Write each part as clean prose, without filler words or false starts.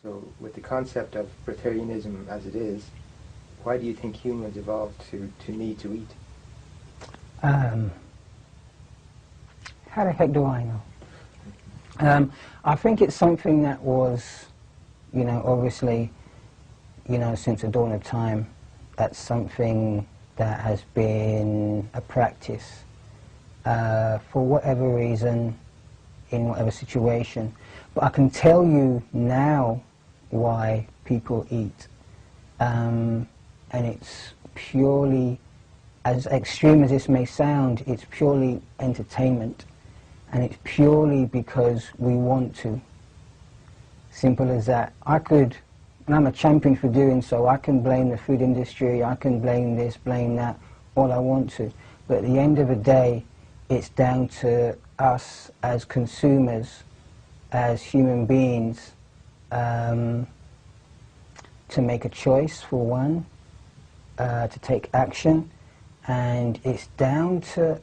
So with the concept of vegetarianism as it is, why do you think humans evolved to need to eat? How the heck do I know? I think it's something that was, obviously, since the dawn of time, that's something that has been a practice for whatever reason, in whatever situation. But I can tell you now why people eat. And it's purely, as extreme as this may sound, it's purely entertainment. And it's purely because we want to. Simple as that. And I'm a champion for doing so. I can blame the food industry, I can blame this, blame that, all I want to. But at the end of the day, it's down to us as consumers, as human beings, to make a choice, for one, to take action, and it's down to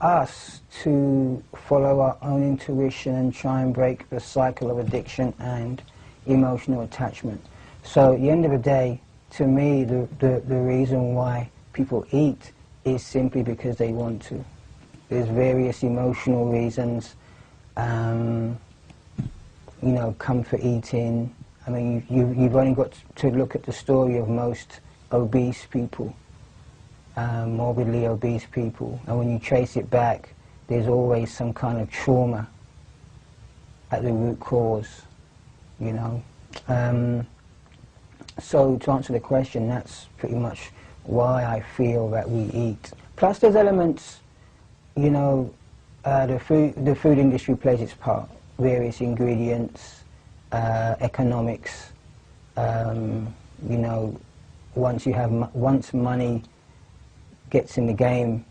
us to follow our own intuition and try and break the cycle of addiction and emotional attachment. So at the end of the day, to me, the reason why people eat is simply because they want to. There's various emotional reasons, comfort eating. I mean, you've only got to look at the story of most obese people, morbidly obese people, and when you trace it back, there's always some kind of trauma at the root cause, So to answer the question, that's pretty much why I feel that we eat. Plus there's elements, the food industry plays its part, various ingredients, economics, once money gets in the game,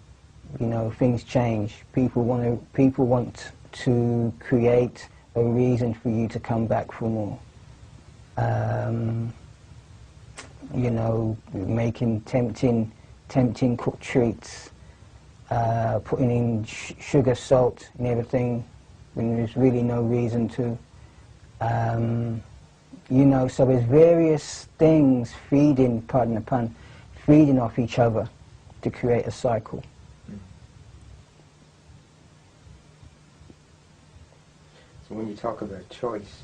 things change. People want to create a reason for you to come back for more. Making tempting cooked treats, putting in sugar, salt, and everything when there's really no reason to. So there's various things feeding, pardon the pun, feeding off each other to create a cycle. So when you talk about choice,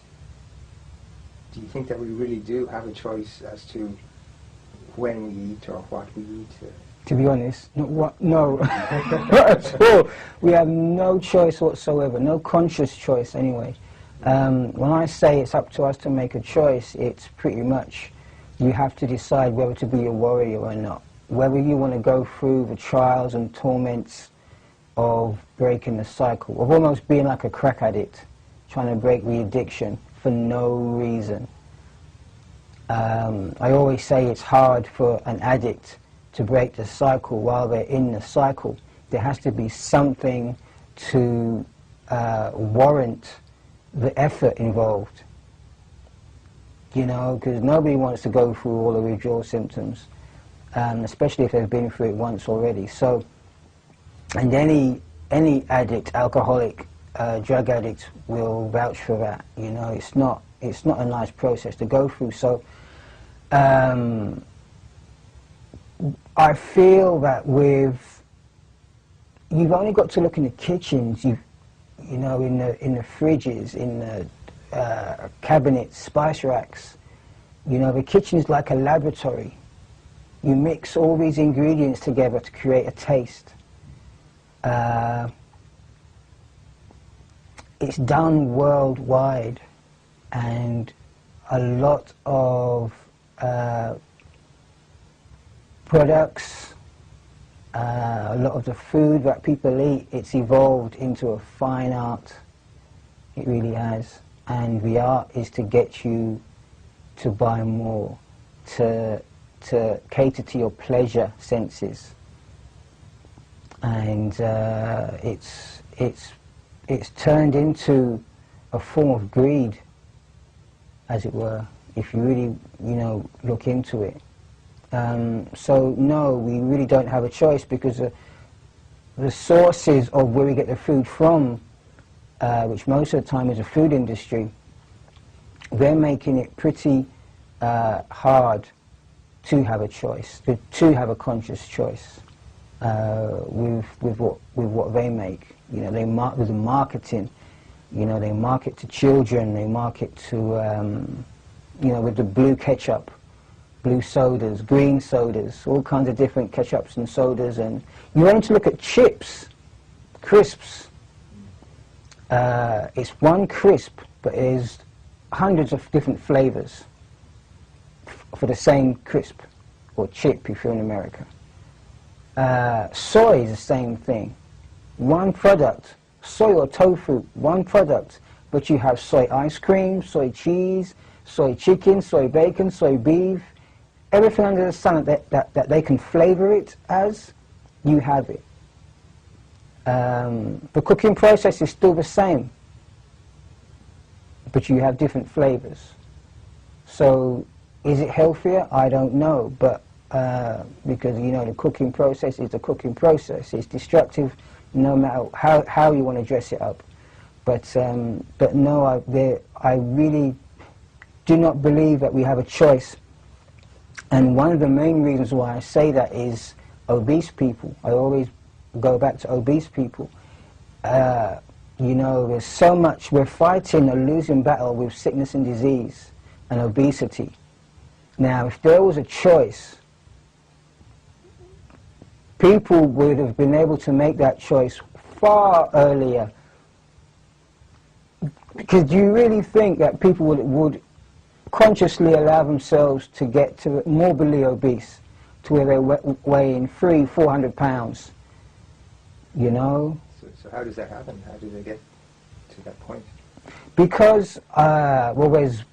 do you think that we really do have a choice as to when we eat or what we eat? To be honest, no, not at all. We have no choice whatsoever, no conscious choice anyway. When I say it's up to us to make a choice, it's pretty much you have to decide whether to be a warrior or not. Whether you want to go through the trials and torments of breaking the cycle, of almost being like a crack addict, trying to break the addiction for no reason. I always say it's hard for an addict to break the cycle while they're in the cycle. There has to be something to warrant the effort involved, because nobody wants to go through all the withdrawal symptoms, especially if they've been through it once already. So, and any addict, alcoholic, drug addict will vouch for that. It's not a nice process to go through. So, I feel that you've only got to look in the kitchens, in the fridges, in the cabinets, spice racks. The kitchen is like a laboratory. You mix all these ingredients together to create a taste. It's done worldwide, and a lot of products, a lot of the food that people eat, it's evolved into a fine art. It really has. And the art is to get you to buy more, to cater to your pleasure senses. And it's turned into a form of greed, as it were, if you really, look into it. So no, we really don't have a choice, because the sources of where we get the food from, which most of the time is the food industry, they're making it pretty hard to have a choice, to have a conscious choice with what they make. You know, with the marketing. You know, they market to children. They market to you know, with the blue ketchup, blue sodas, green sodas, all kinds of different ketchups and sodas. And you only to look at chips, crisps. It's one crisp, but there's hundreds of different flavors for the same crisp or chip if you're in America. Soy is the same thing. One product, soy or tofu, one product, but you have soy ice cream, soy cheese, soy chicken, soy bacon, soy beef, everything under the sun that they can flavor it as, you have it. The cooking process is still the same, but you have different flavors. So is it healthier? I don't know, but because, you know, the cooking process is the cooking process. It's destructive no matter how you want to dress it up. But no, I really do not believe that we have a choice. And one of the main reasons why I say that is obese people. I always go back to obese people. You know, there's so much, we're fighting a losing battle with sickness and disease and obesity. Now, if there was a choice, people would have been able to make that choice far earlier. Because do you really think that people would consciously allow themselves to get to morbidly obese, to where they're weighing 300-400 pounds? You know? So how does that happen? How do they get to that point? Because, well, there's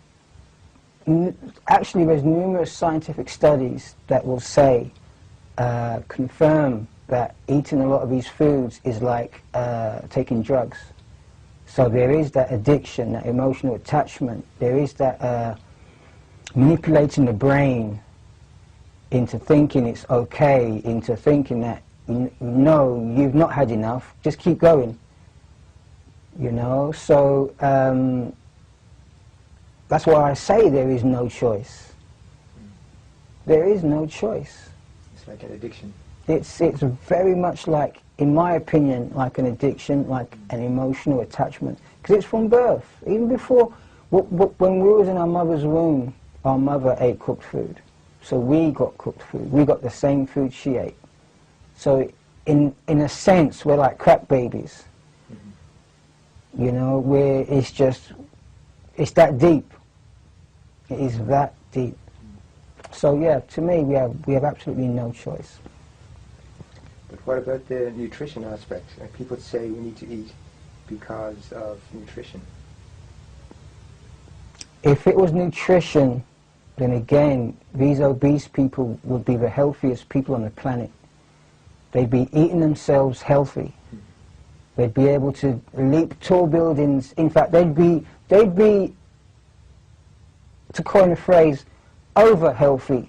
numerous scientific studies that will say, confirm that eating a lot of these foods is like taking drugs. So there is that addiction, that emotional attachment. There is that manipulating the brain into thinking it's okay, into thinking that, no, you've not had enough, just keep going. You know, so that's why I say there is no choice. There is no choice. It's like an addiction. It's very much like, in my opinion, like an addiction, like an emotional attachment. Because it's from birth. Even before, when we was in our mother's womb, our mother ate cooked food. So we got cooked food. We got the same food she ate. So in a sense, we're like crack babies. You know, where it's that deep. It is that deep. So yeah, to me, we have absolutely no choice. But what about the nutrition aspect? People say we need to eat because of nutrition. If it was nutrition, then again, these obese people would be the healthiest people on the planet. They'd be eating themselves healthy. They'd be able to leap tall buildings. In fact, they'd be, to coin a phrase, over healthy.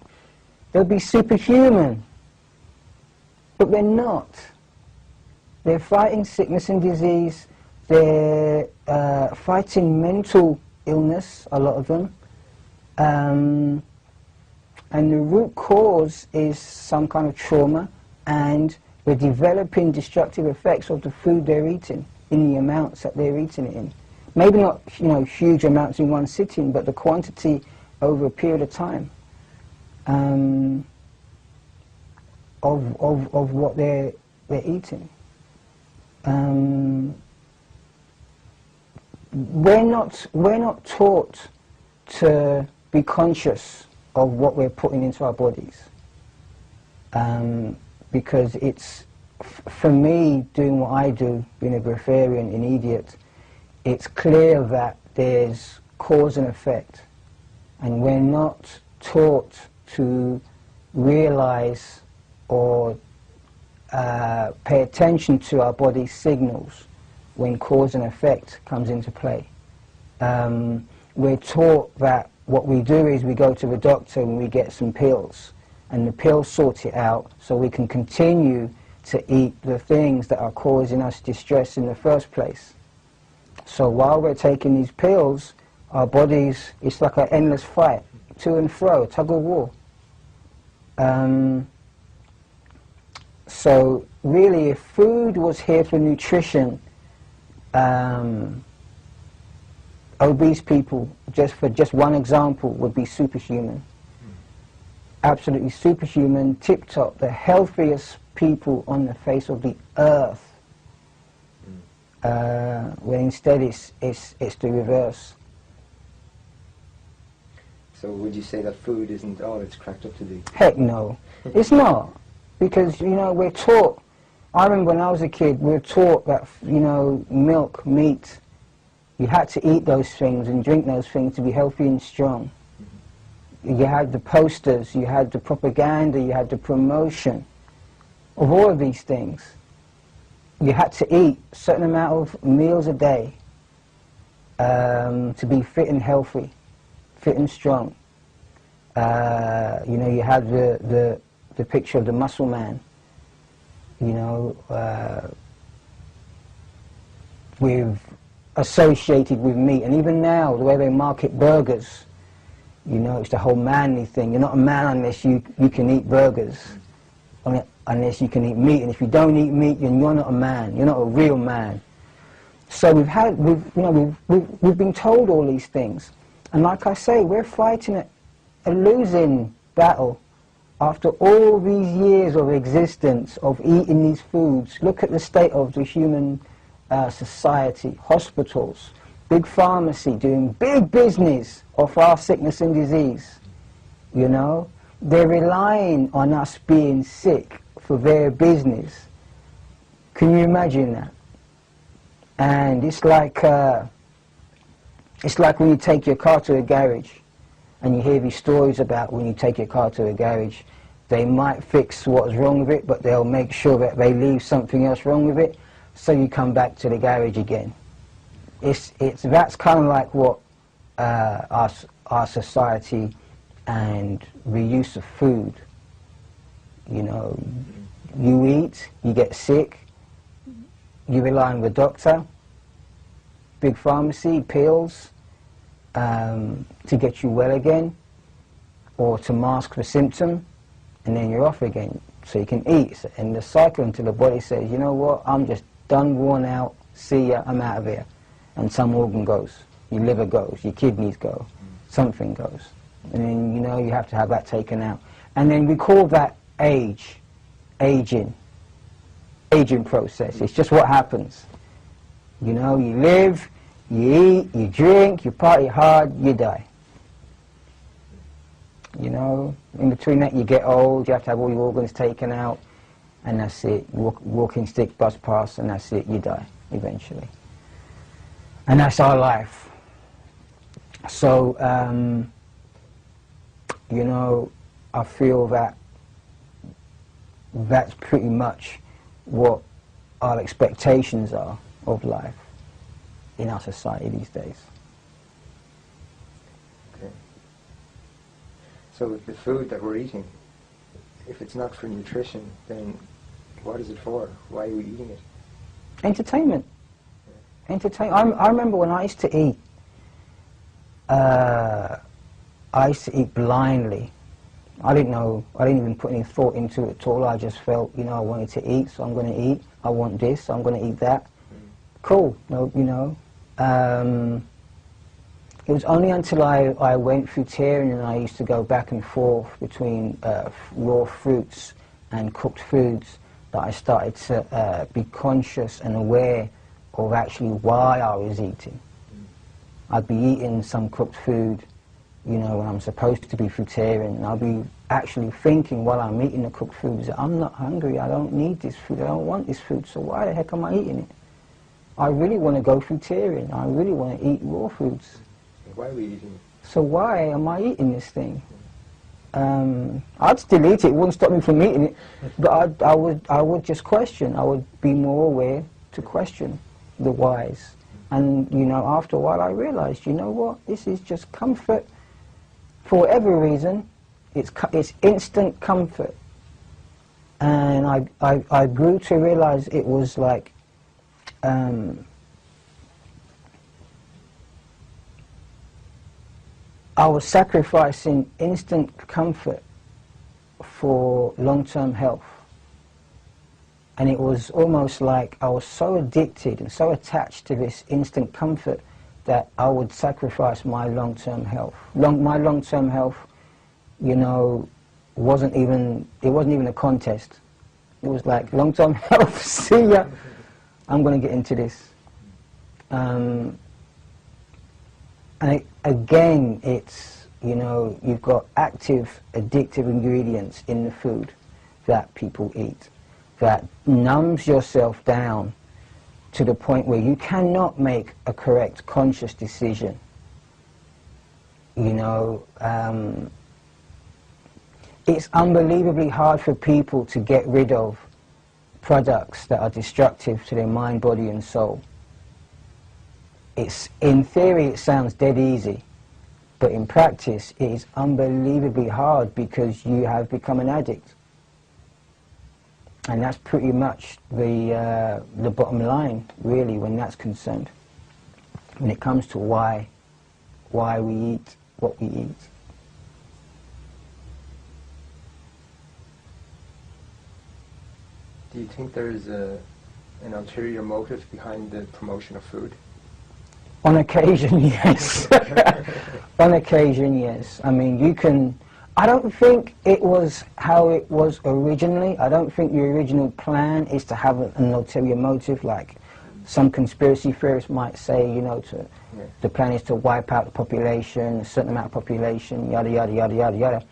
They'd be superhuman. But they're not. They're fighting sickness and disease. They're fighting mental illness, a lot of them. And the root cause is some kind of trauma, and we're developing destructive effects of the food they're eating in the amounts that they're eating it in. Maybe not, you know, huge amounts in one sitting, but the quantity over a period of time of what they're eating. We're not taught to be conscious of what we're putting into our bodies. Because it's, for me, doing what I do, being a breatharian, an idiot, it's clear that there's cause and effect. And we're not taught to realize or pay attention to our body's signals when cause and effect comes into play. We're taught that what we do is we go to the doctor and we get some pills, and the pills sort it out so we can continue to eat the things that are causing us distress in the first place. So while we're taking these pills, Our bodies, it's like an endless fight, to and fro, tug of war. So really, if food was here for nutrition, obese people, just one example, would be superhuman. Absolutely superhuman, tip-top, the healthiest people on the face of the earth. When instead it's the reverse. So would you say that food isn't all it's cracked up to be? Heck no, it's not. Because, you know, we're taught, I remember when I was a kid, we were taught that, you know, milk, meat, you had to eat those things and drink those things to be healthy and strong. You had the posters, you had the propaganda, you had the promotion of all of these things. You had to eat a certain amount of meals a day to be fit and healthy, fit and strong. You know, you had the picture of the muscle man, you know, associated with meat. And even now, the way they market burgers, you know, it's the whole manly thing. You're not a man unless you can eat burgers, unless you can eat meat. And if you don't eat meat, then you're not a man. You're not a real man. So we've been told all these things. And like I say, we're fighting a losing battle. After all these years of existence, of eating these foods, look at the state of the human society, hospitals, big pharmacy doing big business off our sickness and disease. You know, they're relying on us being sick for their business. Can you imagine that? And it's like when you take your car to a garage, and you hear these stories about when you take your car to a garage, they might fix what's wrong with it, but they'll make sure that they leave something else wrong with it, so you come back to the garage again. That's kind of like what our society and the use of food. You know, you eat, you get sick, you rely on the doctor, big pharmacy, pills, to get you well again, or to mask the symptom, and then you're off again, so you can eat. And the cycle until the body says, you know what, I'm just done, worn out, see ya, I'm out of here. And some organ goes, your liver goes, your kidneys go, something goes. And then, you know, you have to have that taken out. And then we call that aging process. It's just what happens. You know, you live, you eat, you drink, you party hard, you die. You know, in between that you get old, you have to have all your organs taken out, and that's it. Walking stick bus pass, and that's it, you die eventually. And that's our life. So, you know, I feel that that's pretty much what our expectations are of life in our society these days. Okay. So with the food that we're eating, if it's not for nutrition, then what is it for? Why are we eating it? Entertainment. I remember when I used to eat, blindly. I didn't even put any thought into it at all. I just felt, you know, I wanted to eat, so I'm going to eat. I want this, so I'm going to eat that. Cool, no, you know. It was only until I went fruitarian and I used to go back and forth between raw fruits and cooked foods that I started to be conscious and aware of actually why I was eating. I'd be eating some cooked food, you know, when I'm supposed to be fruitarian, and I'll be actually thinking while I'm eating the cooked foods that I'm not hungry, I don't need this food, I don't want this food, so why the heck am I eating it? I really want to go fruitarian, I really want to eat raw foods. Why are we eating it? So why am I eating this thing? I'd still eat it, it wouldn't stop me from eating it, but I would just question, I would be more aware to question the whys. And, you know, after a while I realized, you know what, this is just comfort. For whatever reason, it's instant comfort. And I grew to realize it was like, I was sacrificing instant comfort for long-term health. And it was almost like I was so addicted and so attached to this instant comfort that I would sacrifice my long-term health. My long-term health, you know, wasn't even a contest. It was like, long-term health, see ya, I'm going to get into this. And again, it's, you know, you've got active, addictive ingredients in the food that people eat that numbs yourself down to the point where you cannot make a correct, conscious decision. You know, it's unbelievably hard for people to get rid of products that are destructive to their mind, body and soul. In theory it sounds dead easy, but in practice it is unbelievably hard because you have become an addict. And that's pretty much the bottom line, really, when that's concerned, when it comes to why we eat what we eat. Do you think there is an ulterior motive behind the promotion of food? On occasion, yes. On occasion, yes. I mean, you can... I don't think it was how it was originally. I don't think the original plan is to have an ulterior motive, like some conspiracy theorists might say, you know, the plan is to wipe out the population, a certain amount of population, yada, yada, yada, yada, yada.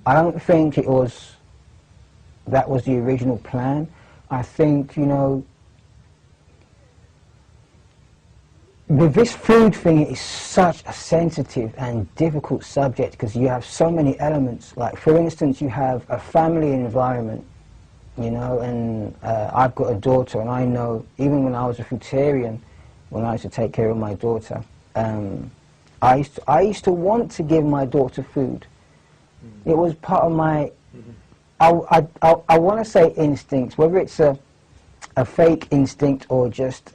I don't think that was the original plan. I think, you know, with this food thing, it is such a sensitive and difficult subject because you have so many elements. Like, for instance, you have a family environment, you know, and I've got a daughter, and I know, even when I was a fruitarian, when I used to take care of my daughter, I used to want to give my daughter food. It was part of my, I want to say instincts, whether it's a fake instinct or just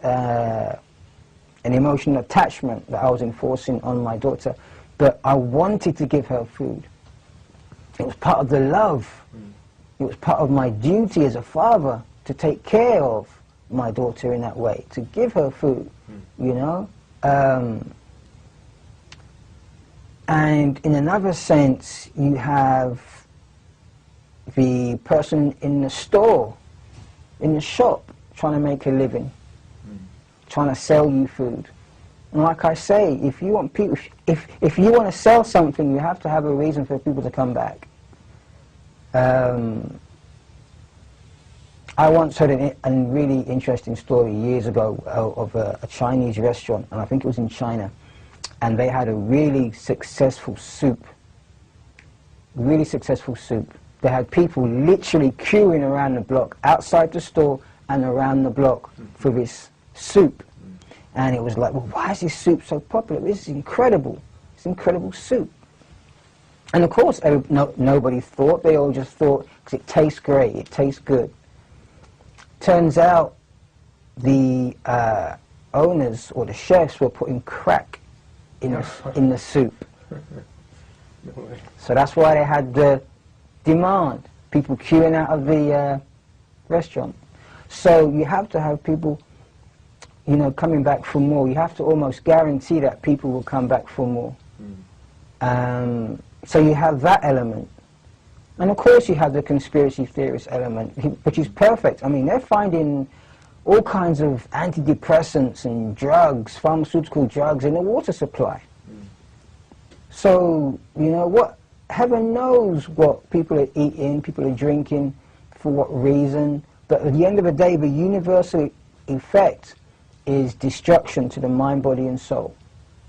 an emotional attachment that I was enforcing on my daughter, but I wanted to give her food. It was part of the love. It was part of my duty as a father to take care of my daughter in that way, to give her food, you know. And in another sense, you have the person in the store, in the shop, trying to make a living, trying to sell you food. And like I say, if you want people, if you want to sell something, you have to have a reason for people to come back. I once heard a really interesting story years ago of a Chinese restaurant, and I think it was in China, and they had a really successful soup. Really successful soup. They had people literally queuing around the block, outside the store and around the block for this soup. And it was like, well, why is this soup so popular? This is incredible. It's incredible soup. And of course, nobody thought. They all just thought, because it tastes great, it tastes good. Turns out the owners or the chefs were putting crack in the soup. No way. So that's why they had the demand, people queuing out of the restaurant. So you have to have people, you know, coming back for more. You have to almost guarantee that people will come back for more. So you have that element. And of course you have the conspiracy theorist element, which is perfect. I mean, they're finding all kinds of antidepressants and drugs, pharmaceutical drugs in the water supply. So, you know, what, heaven knows what people are eating, people are drinking, for what reason. But at the end of the day, the universal effect is destruction to the mind, body and soul.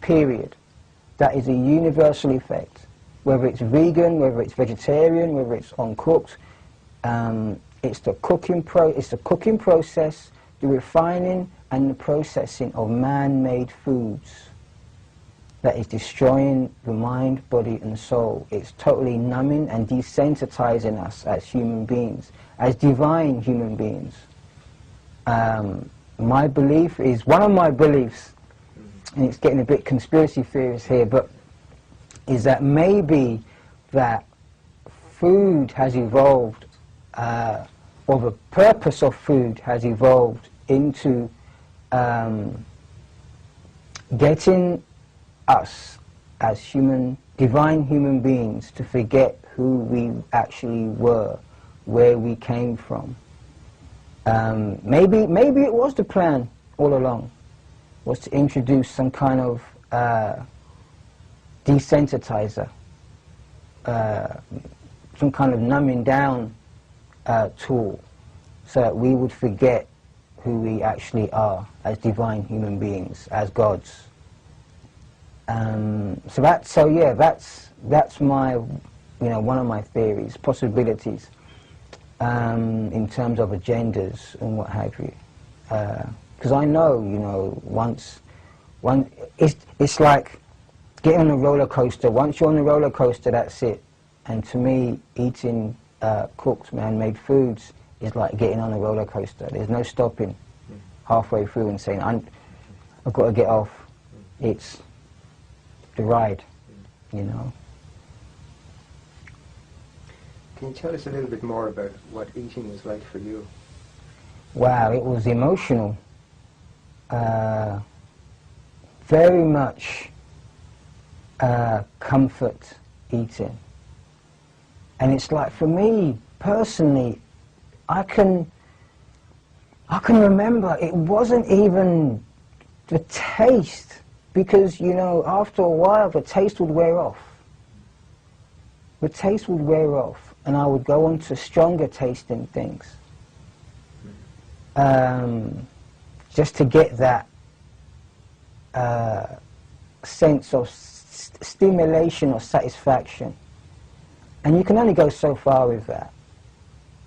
Period. That is a universal effect. Whether it's vegan, whether it's vegetarian, whether it's uncooked, it's the cooking process, the refining and the processing of man-made foods that is destroying the mind, body and soul. It's totally numbing and desensitizing us as human beings, as divine human beings. My belief is, one of my beliefs, and it's getting a bit conspiracy theorist here, but is that maybe that food has evolved, or the purpose of food has evolved into getting us as divine human beings to forget who we actually were, where we came from. Maybe it was the plan all along, was to introduce some kind of desensitizer, some kind of numbing down tool, so that we would forget who we actually are as divine human beings, as gods. That's my, one of my theories, possibilities, in terms of agendas and what have you. Because I know, it's like getting on a roller coaster. Once you're on the roller coaster, that's it. And to me, eating cooked, man-made foods is like getting on a roller coaster. There's no stopping halfway through and saying, I've got to get off. It's the ride, Can you tell us a little bit more about what eating was like for you? Wow, it was emotional. Very much comfort eating. And it's like, for me, personally, I can remember it wasn't even the taste, because, after a while the taste would wear off. The taste would wear off, and I would go on to stronger tasting things. Just to get that sense of stimulation or satisfaction. And you can only go so far with that.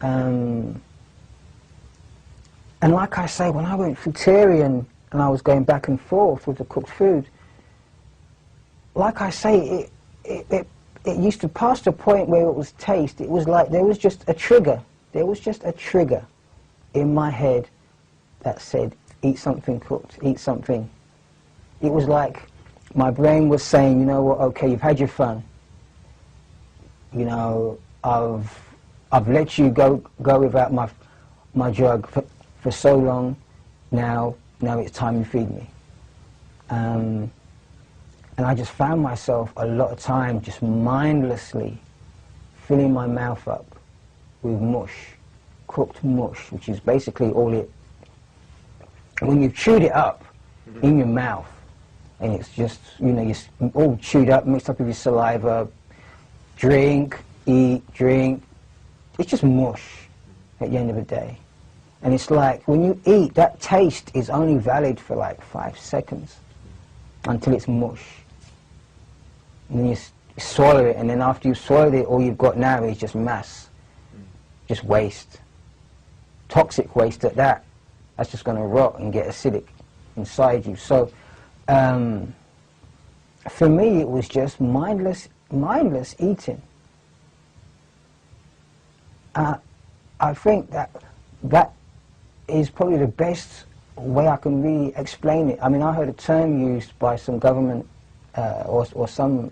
And like I say, when I went fruitarian and I was going back and forth with the cooked food, like I say, it used to pass the point where it was taste. It was like there was just a trigger. There was just a trigger in my head that said, eat something cooked, eat something. It was like my brain was saying, you know what, okay, you've had your fun. I've let you go without my drug for so long. Now it's time you feed me. And I just found myself a lot of time just mindlessly filling my mouth up with mush, cooked mush, which is basically all it. When you've chewed it up in your mouth, and it's just, you're all chewed up, mixed up with your saliva, drink, eat, drink. It's just mush at the end of the day. And it's like, when you eat, that taste is only valid for like 5 seconds until it's mush. And then you swallow it, and then after you've swallowed it, all you've got now is just mass, just waste. Toxic waste at that. That's just going to rot and get acidic inside you. So, for me, it was just mindless eating. I think that is probably the best way I can really explain it. I mean, I heard a term used by some government or some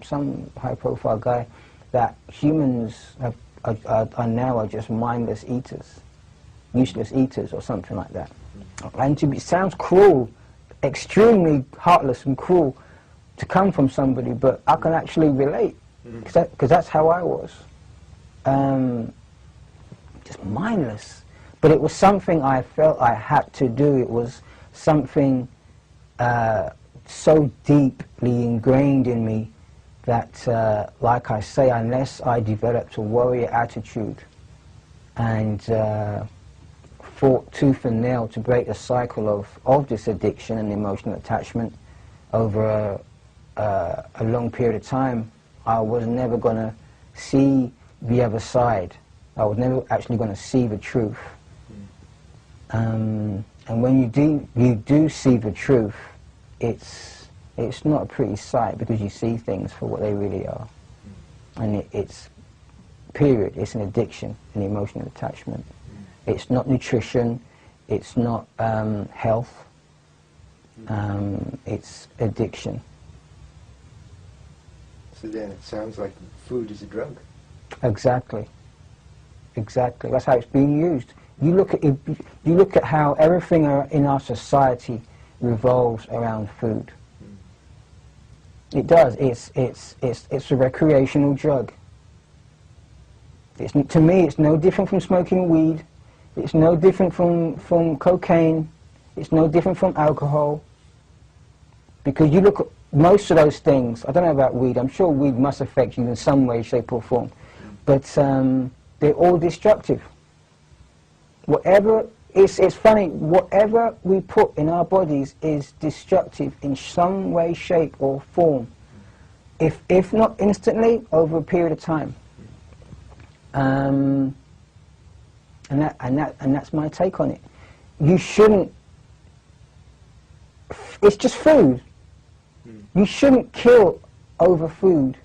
high-profile guy that humans are now just mindless eaters, useless eaters, or something like that. And it sounds cruel, extremely heartless and cruel to come from somebody, but I can actually relate, because that's how I was. Just mindless. But it was something I felt I had to do. It was something so deeply ingrained in me that, like I say, unless I developed a warrior attitude and fought tooth and nail to break the cycle of this addiction and emotional attachment over a long period of time, I was never going to see the other side. I was never actually going to see the truth. And when you do see the truth, it's not a pretty sight, because you see things for what they really are. And it's an addiction, an emotional attachment. It's not nutrition, it's not health, it's addiction. So then it sounds like food is a drug. Exactly. Exactly. That's how it's being used. You look at it, you look at how everything in our society revolves around food. It does. It's a recreational drug. To me, it's no different from smoking weed. It's no different from cocaine. It's no different from alcohol. Because you look at most of those things, I don't know about weed, I'm sure weed must affect you in some way, shape or form. But they're all destructive. Whatever, it's funny, whatever we put in our bodies is destructive in some way, shape or form. If not instantly, over a period of time. And that's my take on it. You shouldn't, it's just food. You shouldn't kill over food.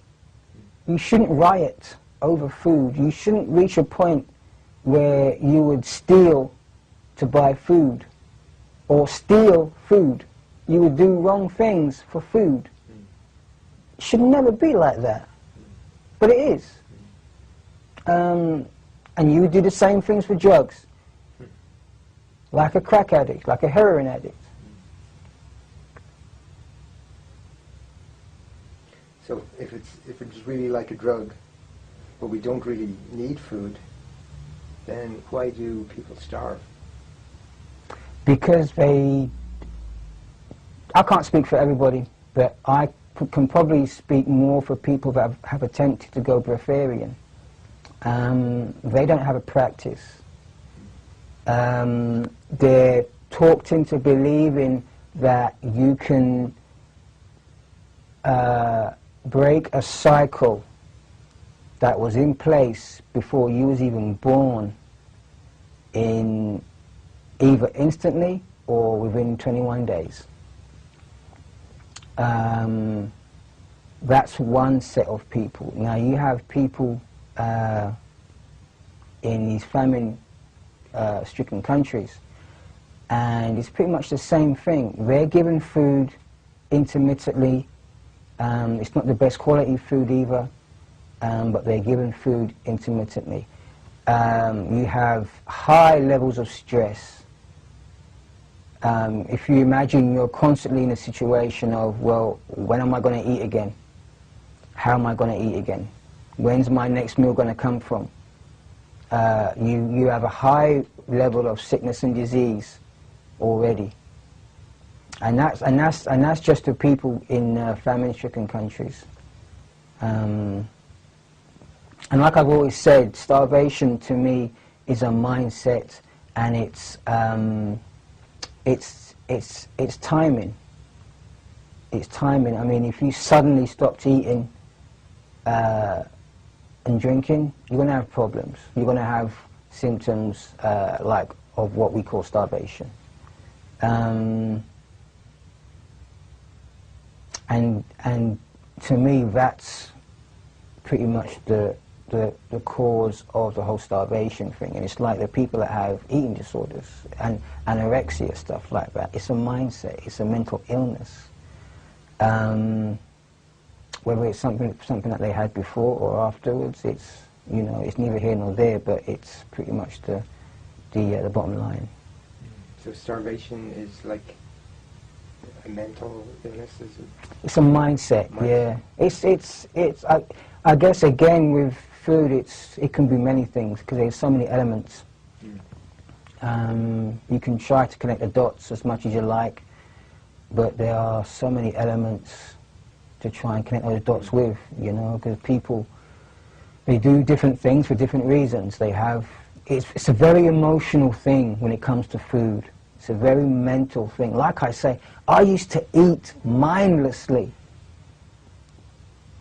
You shouldn't riot over food. You shouldn't reach a point where you would steal to buy food or steal food. You would do wrong things for food. It should never be like that. But it is. And you would do the same things for drugs. Like a crack addict, like a heroin addict. So if it's really like a drug, but we don't really need food, then why do people starve? Because I can't speak for everybody, but I can probably speak more for people that have attempted to go breatharian. They don't have a practice. They're talked into believing that you can break a cycle that was in place before you was even born in either instantly or within 21 days. That's one set of people. Now you have people in these famine-stricken countries, and it's pretty much the same thing. They're given food intermittently. It's not the best quality food either, but they're given food intermittently. You have high levels of stress. If you imagine you're constantly in a situation of, well, when am I going to eat again? How am I going to eat again? When's my next meal going to come from? You have a high level of sickness and disease already. And that's just the people in famine-stricken countries. And like I've always said, starvation to me is a mindset, and it's timing. It's timing. I mean, if you suddenly stopped eating and drinking, you're going to have problems. You're going to have symptoms like of what we call starvation. And to me, that's pretty much the cause of the whole starvation thing. And it's like the people that have eating disorders and anorexia, stuff like that. It's a mindset. It's a mental illness. Whether it's something that they had before or afterwards, it's neither here nor there. But it's pretty much the bottom line. So starvation is like a mental illness, is it? It's a mindset, yeah. It's. I guess again with food, it can be many things because there's so many elements. You can try to connect the dots as much as you like, but there are so many elements to try and connect those dots with. Because people, they do different things for different reasons. They have. It's a very emotional thing when it comes to food. It's a very mental thing. Like I say, I used to eat mindlessly.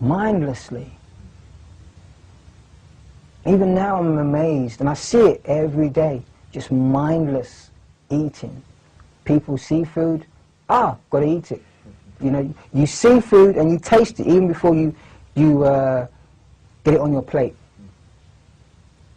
Mindlessly. Even now I'm amazed, and I see it every day, just mindless eating. People see food, got to eat it. You see food and you taste it even before you get it on your plate.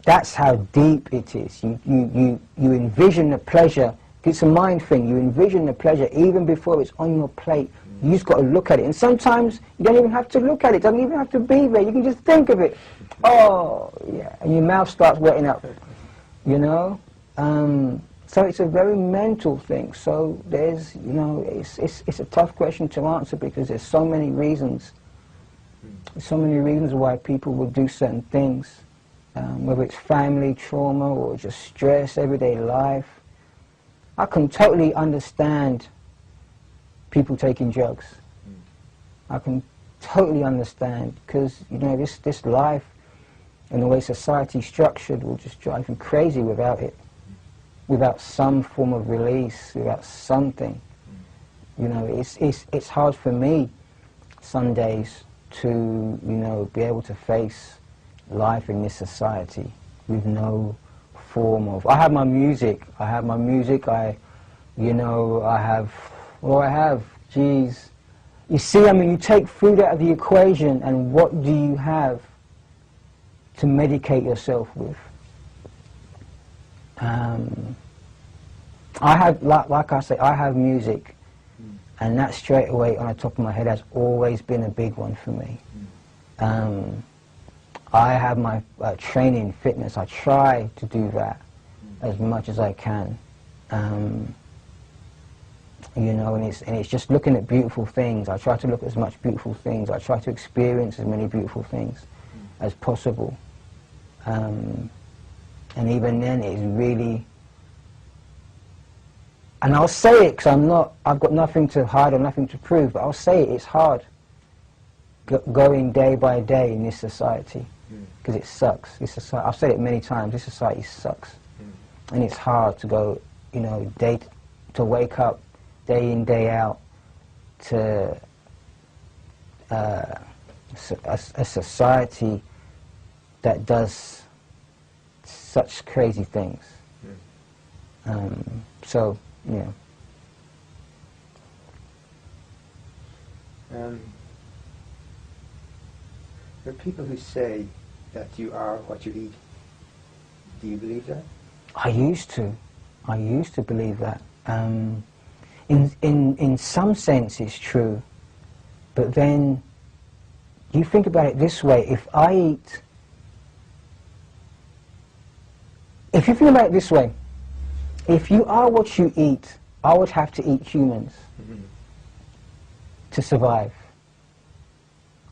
That's how deep it is. You envision the pleasure. It's a mind thing. You envision the pleasure even before it's on your plate You just got to look at it. And sometimes you don't even have to look at it. It doesn't even have to be there. You can just think of it. Oh, yeah. And your mouth starts wetting up, you know. So it's a very mental thing. So there's, you know, it's a tough question to answer because there's so many reasons. There's so many reasons why people would do certain things, whether it's family trauma or just stress, everyday life. I can totally understand people taking drugs. I can totally understand because, you know, this life and the way society's structured will just drive you crazy without it. Without some form of release, without something. You know, it's hard for me some days to, you know, be able to face life in this society with no form of... I have my music, you know, I have, geez. You see, I mean, you take food out of the equation and what do you have to medicate yourself with? I have, like I say, I have music, and that straight away on the top of my head has always been a big one for me. I have my training, fitness. I try to do that as much as I can. You know, and it's just looking at beautiful things. I try to look at as much beautiful things. I try to experience as many beautiful things as possible. And even then, it's really... And I'll say it because I've got nothing to hide or nothing to prove, but I'll say it, it's hard going day by day in this society because it sucks. I've said it many times, this society sucks. And it's hard to go, you know, to wake up day in, day out to a society that does such crazy things. So, yeah. There are people who say that you are what you eat. Do you believe that? I used to believe that. In some sense it's true, but then you think about it this way, if you think about it this way, if you are what you eat, I would have to eat humans to survive.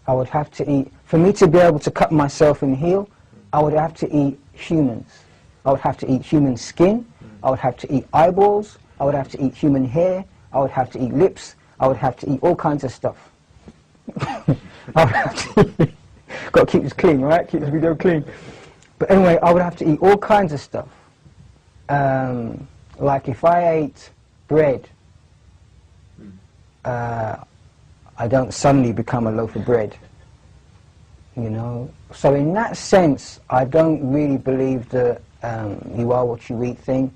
I would have to eat, for me to be able to cut myself and heal, I would have to eat humans. I would have to eat human skin, I would have to eat eyeballs, I would have to eat human hair, I would have to eat lips, I would have to eat all kinds of stuff. I would have to got to keep this clean, right? Keep this video clean. But anyway, I would have to eat all kinds of stuff. Like if I ate bread, I don't suddenly become a loaf of bread, you know. So in that sense, I don't really believe the you are what you eat thing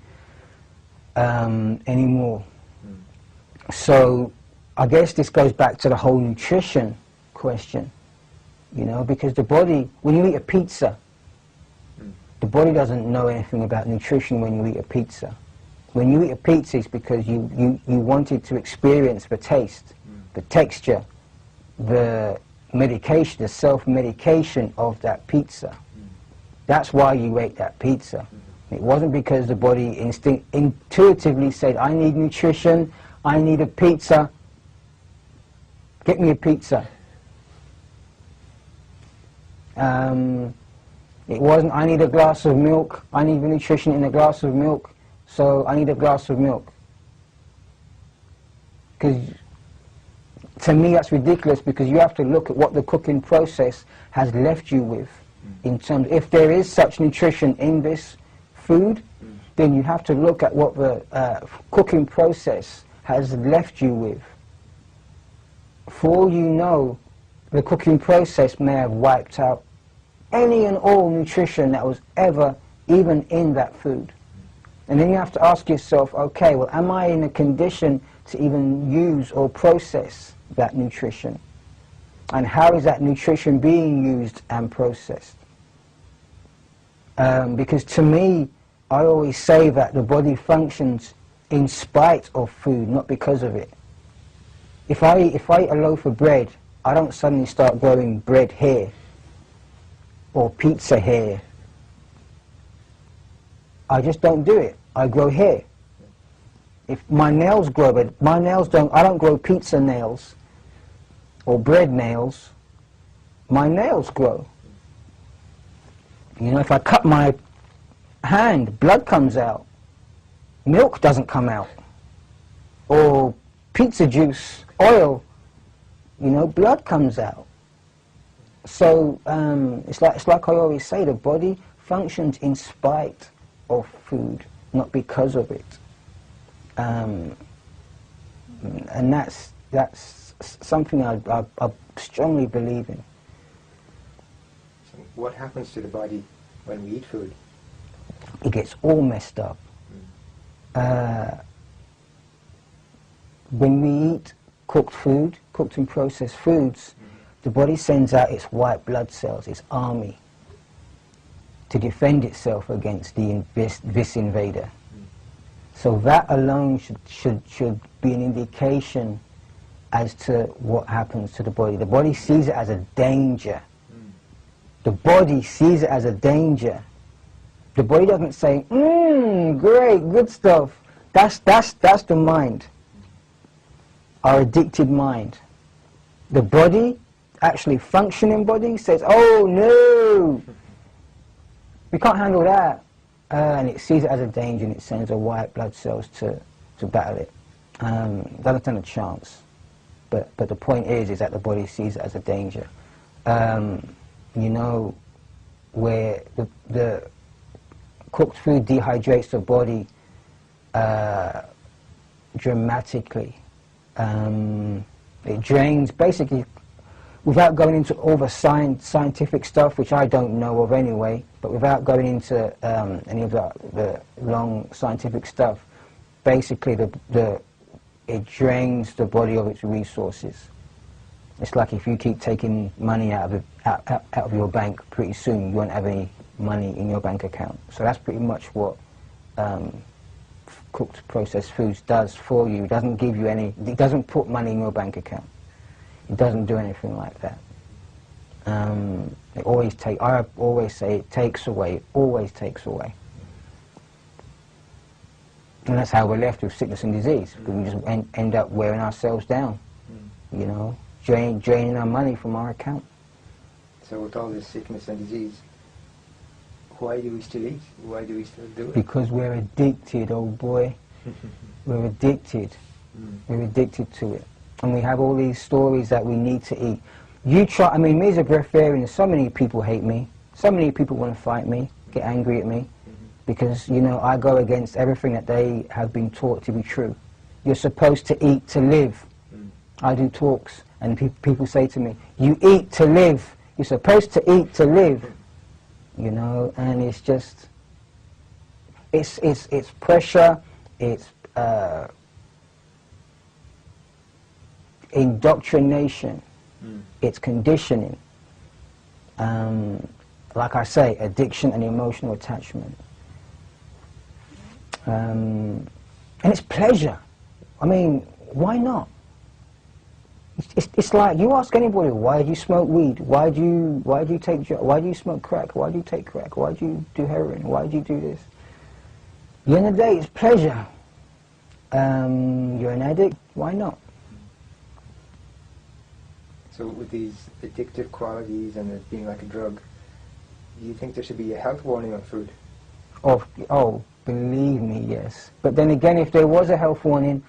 anymore. So I guess this goes back to the whole nutrition question, you know, because the body, when you eat a pizza, the body doesn't know anything about nutrition when you eat a pizza. When you eat a pizza, it's because you wanted to experience the taste, the texture, the medication, the self-medication of that pizza. That's why you ate that pizza. It wasn't because the body intuitively said, I need nutrition, I need a pizza, get me a pizza. It wasn't, I need a glass of milk, I need the nutrition in a glass of milk, so I need a glass of milk. Because to me that's ridiculous, because you have to look at what the cooking process has left you with. In terms, if there is such nutrition in this food, then you have to look at what the cooking process has left you with. For all you know, the cooking process may have wiped out any and all nutrition that was ever even in that food. And then you have to ask yourself, okay, well, am I in a condition to even use or process that nutrition? And how is that nutrition being used and processed? Because to me, I always say that the body functions in spite of food, not because of it. If I eat a loaf of bread, I don't suddenly start growing bread here or pizza here. I just don't do it. I grow hair. If my nails grow, but my nails don't, I don't grow pizza nails or bread nails. My nails grow. You know, if I cut my hand, blood comes out. Milk doesn't come out. Or pizza juice, oil, you know, blood comes out. So it's like I always say, the body functions in spite of food, not because of it. And that's something I strongly believe in. So what happens to the body when we eat food? It gets all messed up. When we eat cooked food, cooked and processed foods, the body sends out its white blood cells, its army, to defend itself against this invader. So that alone should be an indication as to what happens to the body. The body sees it as a danger. The body sees it as a danger. The body doesn't say, great, good stuff. That's the mind, our addicted mind. The body, actually functioning body, says, oh no, we can't handle that. And it sees it as a danger and it sends the white blood cells to battle it. Doesn't stand a chance. But the point is that the body sees it as a danger. You know, where the cooked food dehydrates the body dramatically. It drains, basically, without going into all the scientific stuff, which I don't know of anyway, but without going into any of the long scientific stuff, basically it drains the body of its resources. It's like if you keep taking money out of your bank, pretty soon you won't have any money in your bank account. So that's pretty much what cooked processed foods does for you. It doesn't give you any, it doesn't put money in your bank account. It doesn't do anything like that. I always say it takes away, it always takes away. And that's how we're left with sickness and disease, because we just end up wearing ourselves down, you know, draining our money from our account. So with all this sickness and disease, why do we still eat? Why do we still do it? Because we're addicted, old boy. We're addicted. We're addicted to it. And we have all these stories that we need to eat. I mean, me as a breatharian, so many people hate me. So many people want to fight me, get angry at me. Because, you know, I go against everything that they have been taught to be true. You're supposed to eat to live. I do talks, and people say to me, you eat to live. You're supposed to eat to live. You know, and it's just, it's pressure, it's indoctrination, it's conditioning. Like I say, addiction and emotional attachment. And it's pleasure. I mean, why not? It's like, you ask anybody, why do you smoke weed? Why do you smoke crack? Why do you take crack? Why do you do heroin? Why do you do this? At the end of the day, it's pleasure. You're an addict, why not? So with these addictive qualities and it being like a drug, do you think there should be a health warning on food? Oh, believe me, yes. But then again, if there was a health warning,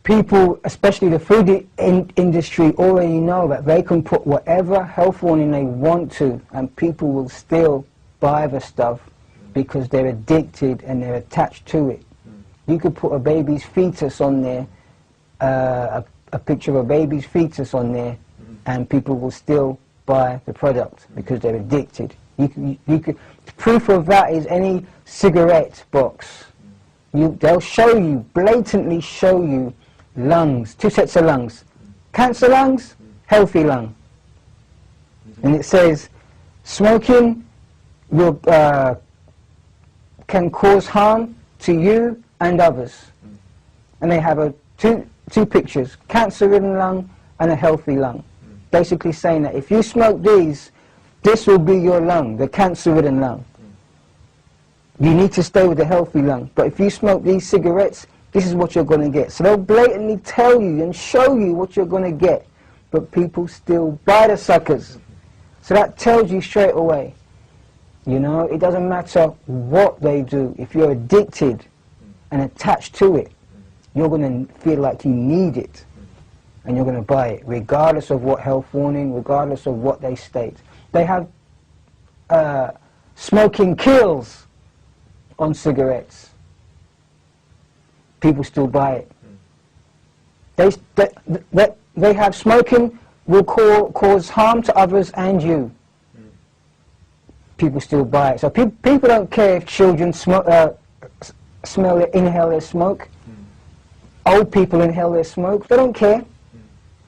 people, especially the food industry, already know that they can put whatever health warning they want to, and people will still buy the stuff because they're addicted and they're attached to it. You could put a baby's fetus on there, a picture of a baby's fetus on there, and people will still buy the product because they're addicted. You could, proof of that is any cigarette box. They'll show you, blatantly show you, lungs, 2 sets of lungs. Cancer lungs, healthy lung. And it says, smoking will, can cause harm to you and others. And they have a two pictures, cancer-ridden lung and a healthy lung. Basically saying that if you smoke these, this will be your lung, the cancer-ridden lung. You need to stay with the healthy lung. But if you smoke these cigarettes, this is what you're going to get. So they'll blatantly tell you and show you what you're going to get. But people still buy the suckers. So that tells you straight away. You know, it doesn't matter what they do. If you're addicted and attached to it, you're going to feel like you need it. And you're going to buy it, regardless of what health warning, regardless of what they state. They have smoking kills on cigarettes. People still buy it. They have smoking will cause harm to others and you. People still buy it. So people don't care if children inhale their smoke. Old people inhale their smoke. They don't care.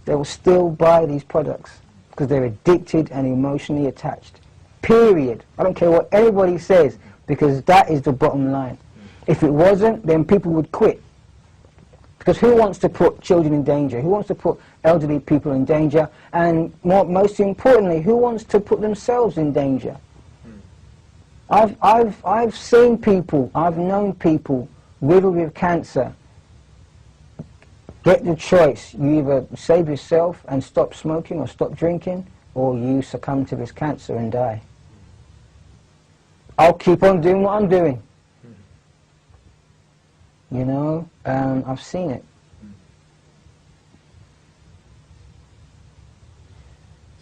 They will still buy these products because they're addicted and emotionally attached. Period. I don't care what anybody says, because that is the bottom line. If it wasn't, then people would quit. Because who wants to put children in danger? Who wants to put elderly people in danger? And most importantly, who wants to put themselves in danger? I've seen people, I've known people riddled with cancer get the choice. You either save yourself and stop smoking or stop drinking, or you succumb to this cancer and die. I'll keep on doing what I'm doing. You know, I've seen it.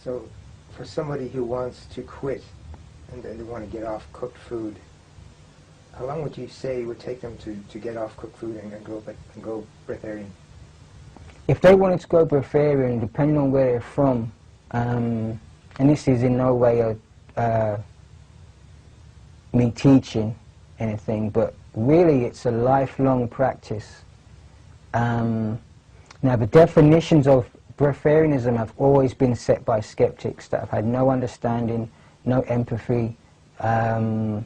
So, for somebody who wants to quit and they want to get off cooked food, how long would you say it would take them to get off cooked food and go breatharian? If they wanted to go breatharian, depending on where they're from, and this is in no way me teaching anything, but really it's a lifelong practice. Now the definitions of breatharianism have always been set by skeptics that have had no understanding, no empathy, and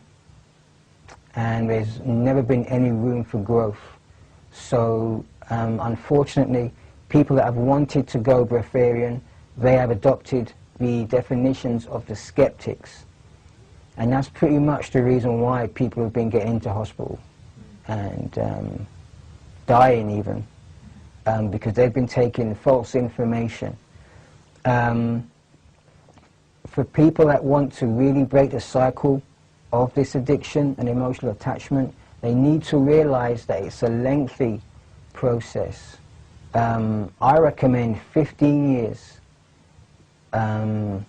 there's never been any room for growth. So unfortunately, people that have wanted to go breatharian, they have adopted the definitions of the skeptics. And that's pretty much the reason why people have been getting into hospital and dying even, because they've been taking false information. For people that want to really break the cycle of this addiction and emotional attachment, they need to realize that it's a lengthy process. I recommend 15 years to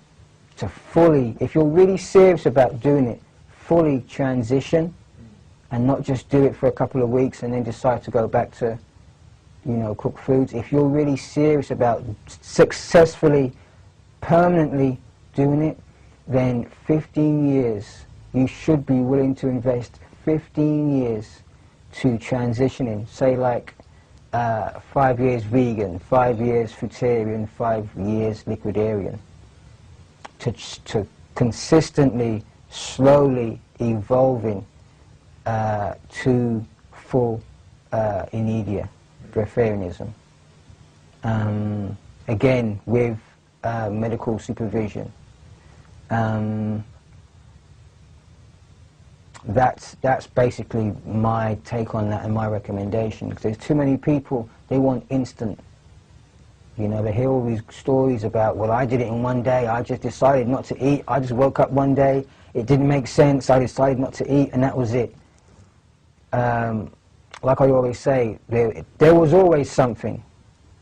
fully, if you're really serious about doing it, fully transition and not just do it for a couple of weeks and then decide to go back to, you know, cooked foods. If you're really serious about successfully, permanently doing it, then 15 years, you should be willing to invest 15 years to transitioning. Say like 5 years vegan, 5 years fruitarian, 5 years liquidarian. To consistently, slowly evolving to full inedia, breatharianism. Again, with medical supervision. That's basically my take on that and my recommendation, because there's too many people, they want instant. You know, they hear all these stories about, well, I did it in one day, I just decided not to eat, I just woke up one day, it didn't make sense, I decided not to eat, and that was it. Like I always say, there was always something.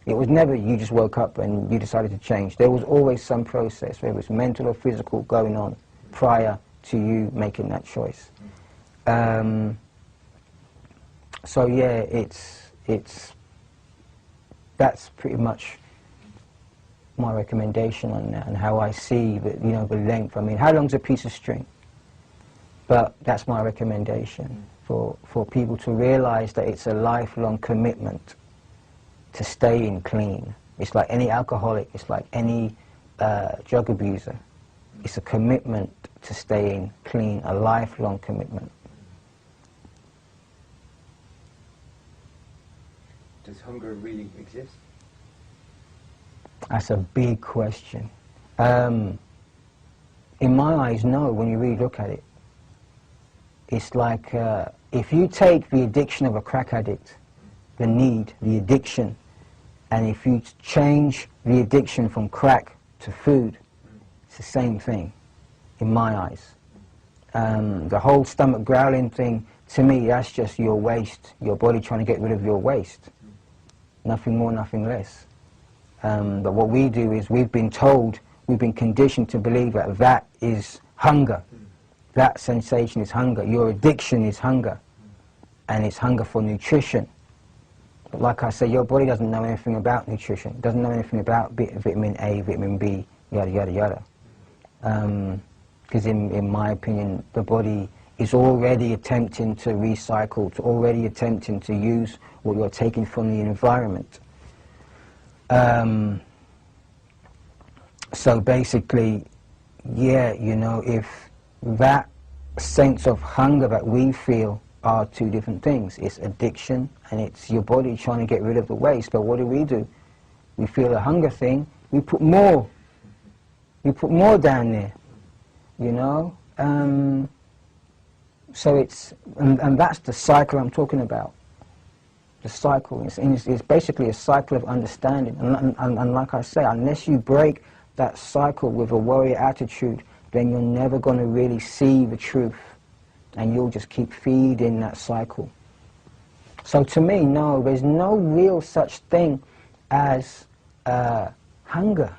It was never you just woke up and you decided to change. There was always some process, whether it was mental or physical, going on prior to you making that choice. So yeah, that's pretty much my recommendation on that and how I see the, you know, the length. I mean, how long's a piece of string? But that's my recommendation for people to realize that it's a lifelong commitment to staying clean. It's like any alcoholic, it's like any drug abuser. It's a commitment to staying clean, a lifelong commitment. does hunger really exist? That's a big question. In my eyes, no, when you really look at it. It's like if you take the addiction of a crack addict, the need, the addiction, and if you change the addiction from crack to food, it's the same thing, in my eyes. The whole stomach growling thing, to me, that's just your waste, your body trying to get rid of your waste. Nothing more, nothing less. But what we do is we've been told, we've been conditioned to believe that that is hunger. That sensation is hunger. Your addiction is hunger. And it's hunger for nutrition. But like I say, your body doesn't know anything about nutrition. It doesn't know anything about vitamin A, vitamin B, yada, yada, yada. Because in my opinion, the body is already attempting to recycle, it's already attempting to use what you're taking from the environment. So basically, yeah, you know, if that sense of hunger that we feel are two different things. It's addiction and it's your body trying to get rid of the waste. But what do? We feel a hunger thing, we put more. We put more down there, you know? So it's, and that's the cycle I'm talking about. The cycle. It's basically a cycle of understanding. And like I say, unless you break that cycle with a warrior attitude, then you're never going to really see the truth. And you'll just keep feeding that cycle. So to me, no, there's no real such thing as hunger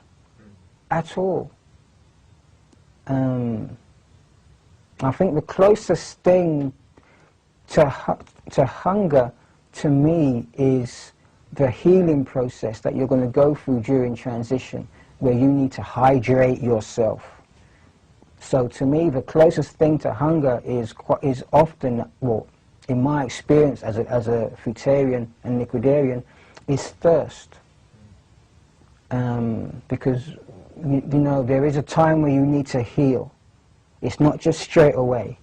at all. I think the closest thing to hunger, to me, is the healing process that you're going to go through during transition, where you need to hydrate yourself. So to me, the closest thing to hunger is often, well, in my experience as a fruitarian and liquidarian, is thirst. Because, you know, there is a time where you need to heal. It's not just straight away.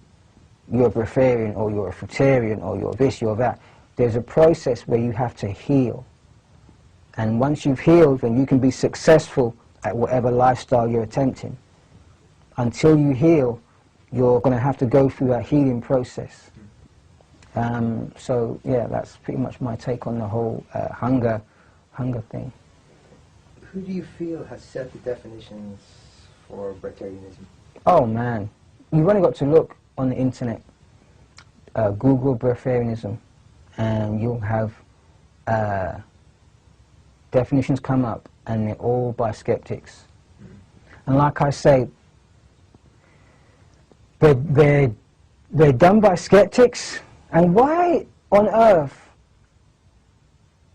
You're a breatharian, or you're a fruitarian, or you're this, you're that. There's a process where you have to heal. And once you've healed, then you can be successful at whatever lifestyle you're attempting. Until you heal, you're going to have to go through that healing process. So yeah, that's pretty much my take on the whole hunger thing. Who do you feel has set the definitions for breatharianism? Oh man, you've only got to look on the internet, Google breatharianism, and you'll have definitions come up, and they're all by skeptics. And like I say, they're done by skeptics, and why on earth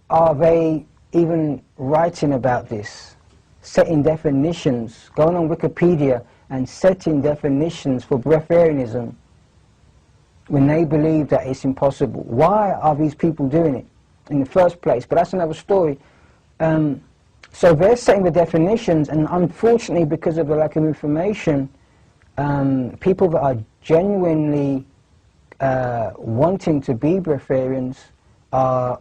are they even writing about this, setting definitions, going on Wikipedia and setting definitions for breatharianism when they believe that it's impossible? Why are these people doing it in the first place? But that's another story. So they're setting the definitions, and unfortunately, because of the lack of information, people that are genuinely wanting to be breatharians are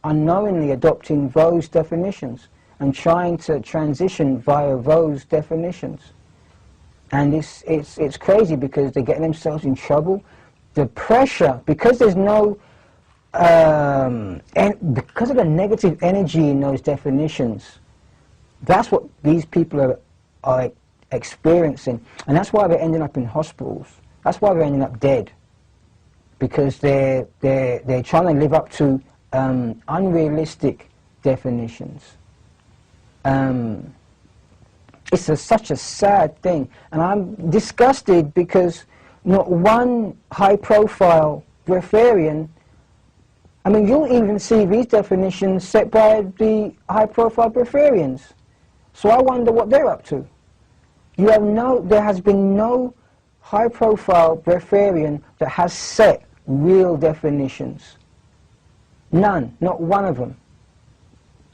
unknowingly adopting those definitions and trying to transition via those definitions. And it's crazy because they're getting themselves in trouble. The pressure, because there's no, and because of the negative energy in those definitions, that's what these people are experiencing, and that's why they're ending up in hospitals. That's why they're ending up dead, because they're trying to live up to unrealistic definitions. It's such a sad thing, and I'm disgusted because not one high-profile breatharian, I mean, you'll even see these definitions set by the high-profile breatharians. So I wonder what they're up to. There has been no high-profile breatharian that has set real definitions. None, not one of them.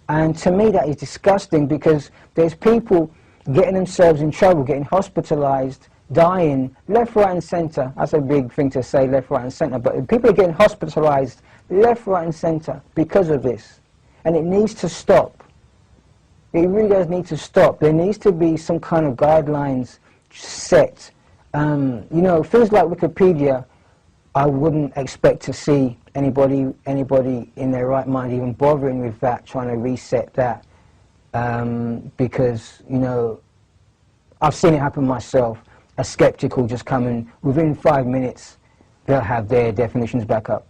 And to me that is disgusting, because there's people getting themselves in trouble, getting hospitalized, dying, left, right and center. That's a big thing to say, left, right and center, but people are getting hospitalized, left, right and centre because of this. And it needs to stop. It really does need to stop. There needs to be some kind of guidelines set. You know, things like Wikipedia, I wouldn't expect to see anybody in their right mind even bothering with that, trying to reset that. Because, you know, I've seen it happen myself. A skeptic will just come and within 5 minutes they'll have their definitions back up.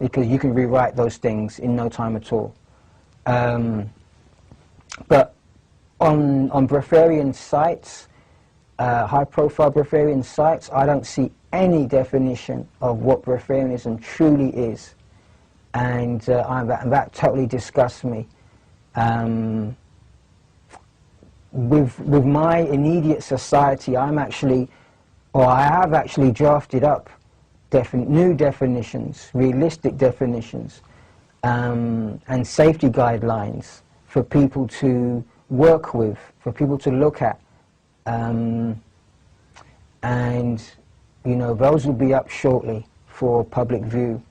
Because you can rewrite those things in no time at all. But on breatharian sites, high-profile breatharian sites, I don't see any definition of what breatharianism truly is. And that totally disgusts me. With my immediate society, I have actually drafted up new definitions, realistic definitions, and safety guidelines for people to work with, for people to look at. And, you know, those will be up shortly for public view.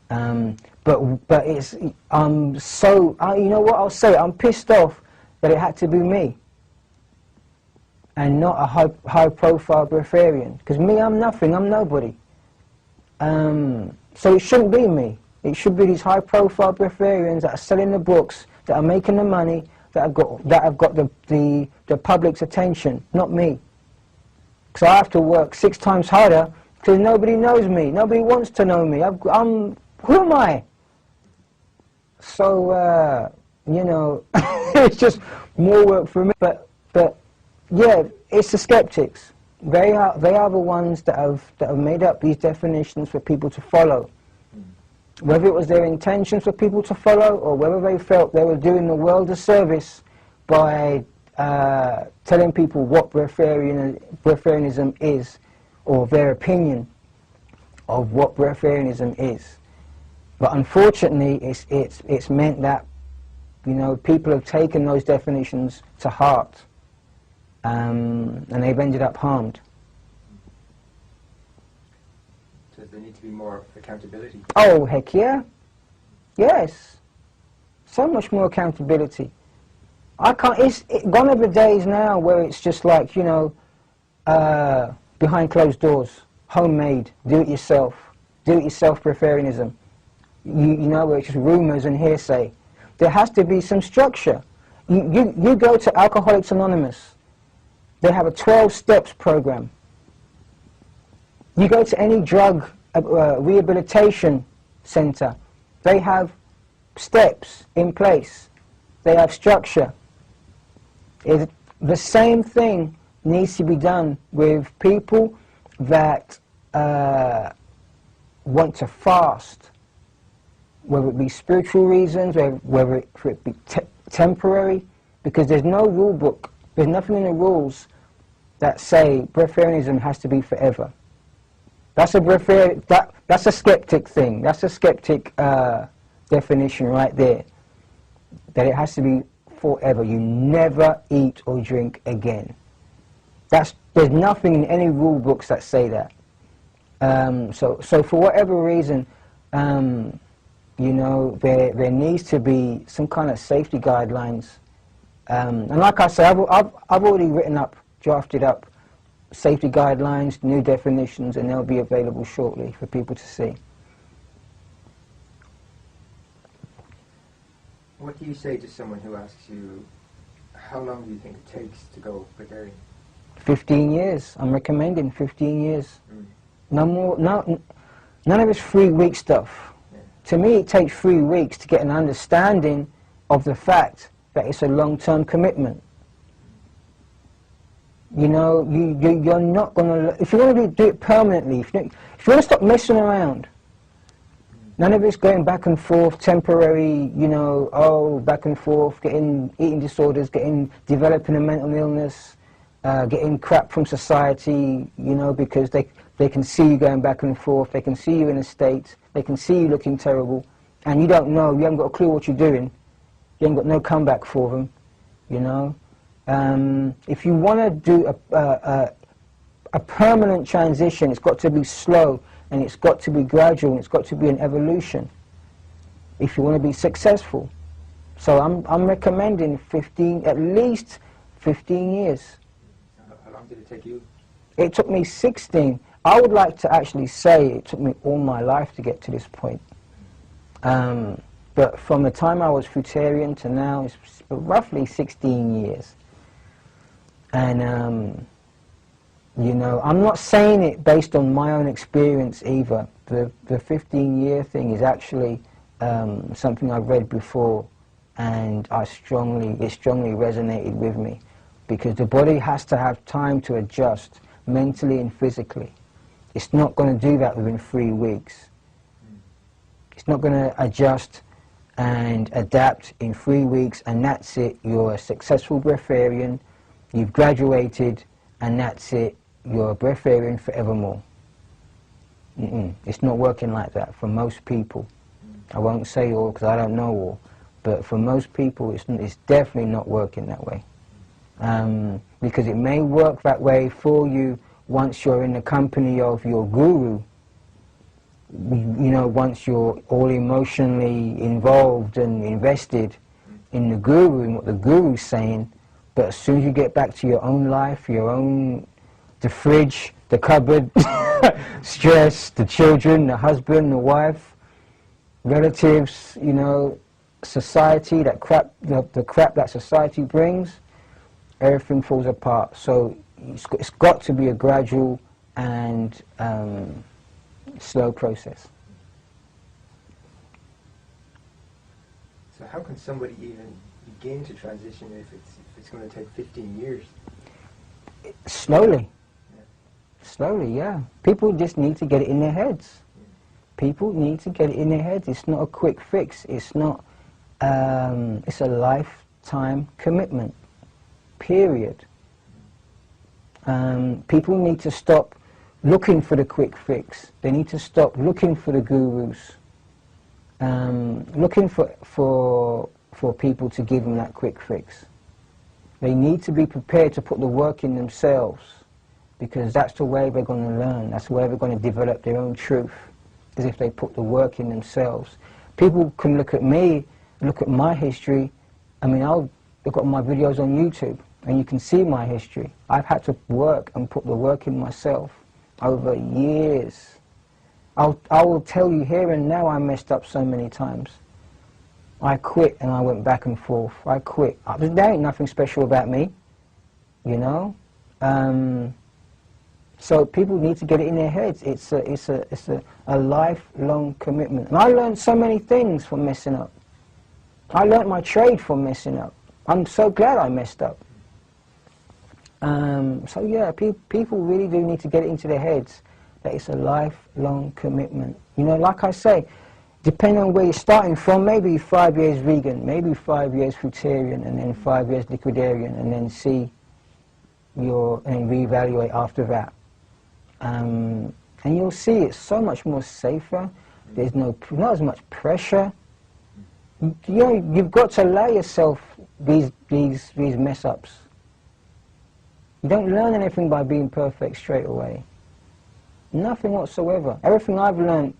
But it's, you know what I'll say, I'm pissed off that it had to be me and not a high-profile breatharian. Because me, I'm nothing, I'm nobody. So it shouldn't be me. It should be these high-profile breatharians that are selling the books, that are making the money, that have got the public's attention, not me. Because I have to work 6 times harder because nobody knows me. Nobody wants to know me. Who am I? So, you know, it's just more work for me. But yeah, it's the skeptics. They are the ones that have made up these definitions for people to follow. Whether it was their intentions for people to follow, or whether they felt they were doing the world a service by telling people what breatharianism is, or their opinion of what breatharianism is. But unfortunately, it's meant that, you know, people have taken those definitions to heart, and they've ended up harmed. Does there need to be more accountability? Oh, heck yeah. Yes. So much more accountability. It's gone are the days now where it's just like, you know, behind closed doors, homemade, do-it-yourself breatharianism. You know, where it's just rumours and hearsay. There has to be some structure. You go to Alcoholics Anonymous. They have a 12 steps program. You go to any drug rehabilitation center. They have steps in place. They have structure. The same thing needs to be done with people that want to fast, whether it be spiritual reasons, whether it be temporary, because there's no rule book, there's nothing in the rules that say breatharianism has to be forever. That's a skeptic thing. That's a skeptic definition right there. That it has to be forever. You never eat or drink again. There's nothing in any rule books that say that. So for whatever reason, you know, there needs to be some kind of safety guidelines. And like I say, I've already drafted up safety guidelines, new definitions, and they'll be available shortly for people to see. What do you say to someone who asks you, how long do you think it takes to go breatharian? 15 years. I'm recommending 15 years. No more. None of this 3-week stuff. Yeah. To me, it takes 3 weeks to get an understanding of the fact that it's a long-term commitment. You know, you're not going to... If you want to do it permanently, if you want to stop messing around, none of it's going back and forth, temporary, you know, back and forth, getting eating disorders, developing a mental illness, getting crap from society, you know, because they can see you going back and forth, they can see you in a state, they can see you looking terrible, and you don't know, you haven't got a clue what you're doing, you haven't got no comeback for them, you know. If you want to do a permanent transition, it's got to be slow. and it's got to be gradual, and it's got to be an evolution if you want to be successful. So I'm recommending 15, at least 15 years. How long did it take you? It took me 16. I would like to actually say it took me all my life to get to this point. But from the time I was fruitarian to now, it's roughly 16 years. And, you know, I'm not saying it based on my own experience either. The 15-year thing is actually something I've read before, and it strongly resonated with me, because the body has to have time to adjust mentally and physically. It's not going to do that within 3 weeks. It's not going to adjust and adapt in 3 weeks, and that's it. You're a successful breatharian, you've graduated, and that's it. You're a breatharian forevermore. It's not working like that for most people. I won't say all because I don't know all, but for most people it's definitely not working that way. Because it may work that way for you once you're in the company of your guru, you know, once you're all emotionally involved and invested in the guru and what the guru's saying. But as soon as you get back to your own life, the fridge, the cupboard, stress, the children, the husband, the wife, relatives, you know, society, that crap, the crap that society brings, everything falls apart. So it's got to be a gradual and slow process. So how can somebody even begin to transition if it's going to take 15 years? Slowly. Slowly, yeah. People just need to get it in their heads. People need to get it in their heads. It's not a quick fix. It's not, it's a lifetime commitment, period. People need to stop looking for the quick fix. They need to stop looking for the gurus, looking for people to give them that quick fix. They need to be prepared to put the work in themselves, because that's the way they're going to learn. That's the way they're going to develop their own truth, is if they put the work in themselves. People can look at me, look at my history. I mean, I'll look at my videos on YouTube, and you can see my history. I've had to work and put the work in myself over years. I will tell you here and now I messed up so many times. I quit and I went back and forth. I quit. There ain't nothing special about me, you know. So people need to get it in their heads. It's a lifelong commitment. And I learned so many things from messing up. I learned my trade from messing up. I'm so glad I messed up. So yeah, people really do need to get it into their heads that it's a lifelong commitment. You know, like I say, depending on where you're starting from, maybe 5 years vegan, maybe 5 years fruitarian, and then 5 years liquidarian, and then and reevaluate after that. And you'll see it's so much more safer. There's not as much pressure. You know, you've got to allow yourself these mess ups. You don't learn anything by being perfect straight away. Nothing whatsoever. Everything I've learned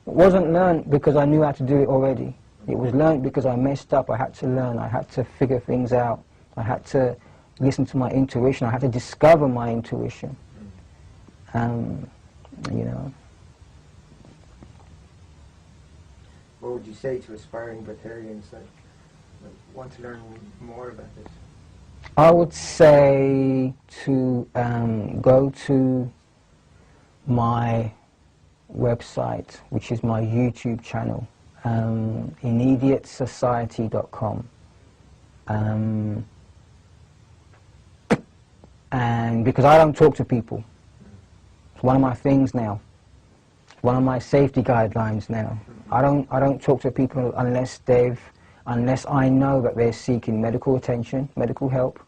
wasn't learned because I knew how to do it already. It was learned because I messed up. I had to learn. I had to figure things out. I had to listen to my intuition. I had to discover my intuition. You know. What would you say to aspiring breatharians that want to learn more about this? I would say to go to my website, which is my YouTube channel, immediatesociety.com. And because I don't talk to people, it's one of my things now. It's one of my safety guidelines now. I don't talk to people unless I know that they're seeking medical attention, medical help.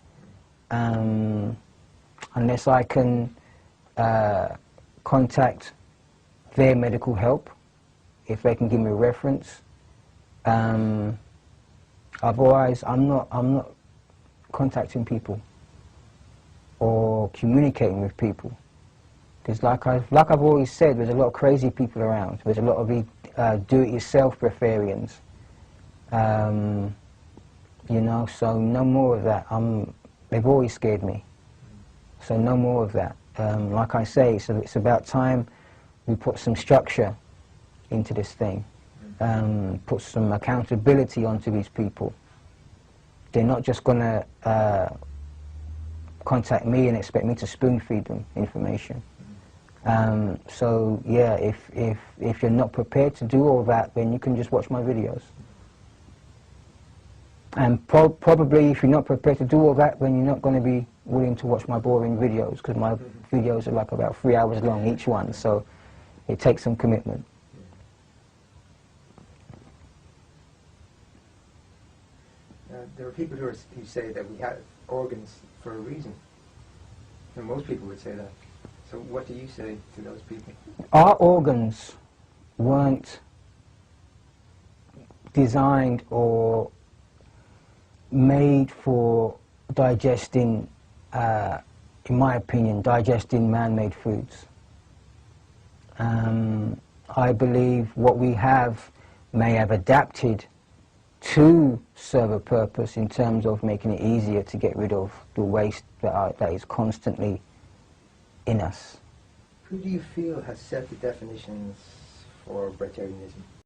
Unless I can contact their medical help, if they can give me a reference. Otherwise, I'm not contacting people or communicating with people, Because like I've always said, there's a lot of crazy people around. There's a lot of do-it-yourself breatharians. You know, so no more of that. They've always scared me. So no more of that. Like I say, so it's about time we put some structure into this thing. Put some accountability onto these people. They're not just going to contact me and expect me to spoon-feed them information. So yeah, if you're not prepared to do all that, then you can just watch my videos. And probably if you're not prepared to do all that, then you're not going to be willing to watch my boring videos, because my videos are like about 3 hours long each one, so it takes some commitment. There are people who say that we have organs for a reason. And most people would say that. So what do you say to those people? Our organs weren't designed or made for digesting, in my opinion, digesting man-made foods. I believe what we have may have adapted to serve a purpose in terms of making it easier to get rid of the waste that is constantly in us. Who do you feel has set the definitions for breatharianism?